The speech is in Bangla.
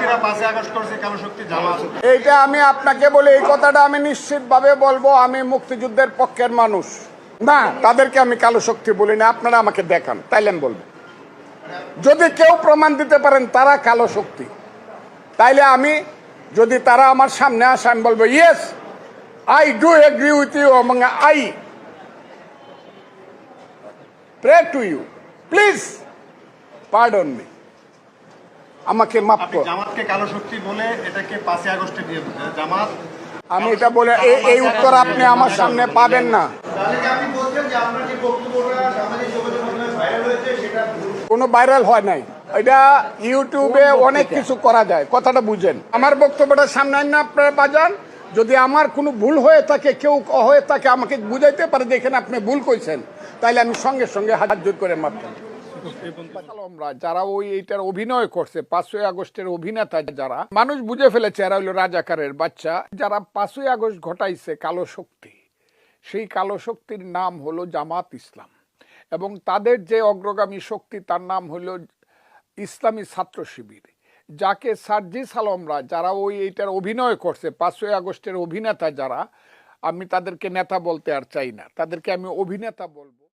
মুক্তিযোদ্ধারা 5ই আগস্ট করছে কালো শক্তি জামাত। এইটা আমি আপনাকে বলি, এই কথাটা আমি নিশ্চিতভাবে বলবো, আমি মুক্তিযুদ্ধের পক্ষের মানুষ না, তাদেরকে আমি কালো শক্তি বলি না। আপনারা আমাকে দেখান, তাইলে আমি বলবো। যদি কেউ প্রমাণ দিতে পারেন তারা কালো শক্তি, তাইলে আমি, যদি তারা আমার সামনে আসে, আমি বলবো yes, I do agree with you এবং I pray to you, please pardon me, আমাকে মাফ আপনি করুন। জামাতকে কালো শক্তি বলে এটাকে 5ই আগস্টে দিয়ে জামাত। আমি এটা বলে এই উত্তর আপনি আমার সামনে পাবেন না। তাহলে কি আপনি বলছেন যে আপনার যে বক্তব্যটা সামাজিক যোগাযোগ মাধ্যমে ভাইরাল হয়েছে সেটা কোনো ভাইরাল হয় নাই, এটা ইউটিউবে অনেক কিছু করা যায়, কথাটা বুঝেন। আমার বক্তব্যটা সামনে না আপনারা বাজান, যদি আমার কোনো ভুল হয়ে থাকে, কেউ হয়ে থাকে, আমাকে বুঝাইতে পারে দেখেন আপনি ভুল কইছেন, তাইলে আমি সঙ্গে সঙ্গে হাত জোর করে মাফ করি। যারা ওই এইটার অভিনয় করছে, 5ই আগস্টের অভিনেতা যারা, মানুষ বুঝে ফেলেছে এরা হইলো রাজাকারের বাচ্চা। যারা 5ই আগস্ট ঘটাইছে কালো শক্তি, সেই কালো শক্তির নাম হলো জামাত ইসলাম, এবং তাদের যে অগ্রগামী শক্তি তার নাম হলো ইসলামী ছাত্র শিবির, যাকে সার্জিস আলমরা, যারা ওই এইটার অভিনয় করছে, 5ই আগস্টের অভিনেতা যারা, আমি তাদেরকে নেতা বলতে আর চাই না, তাদেরকে আমি অভিনেতা বলবো।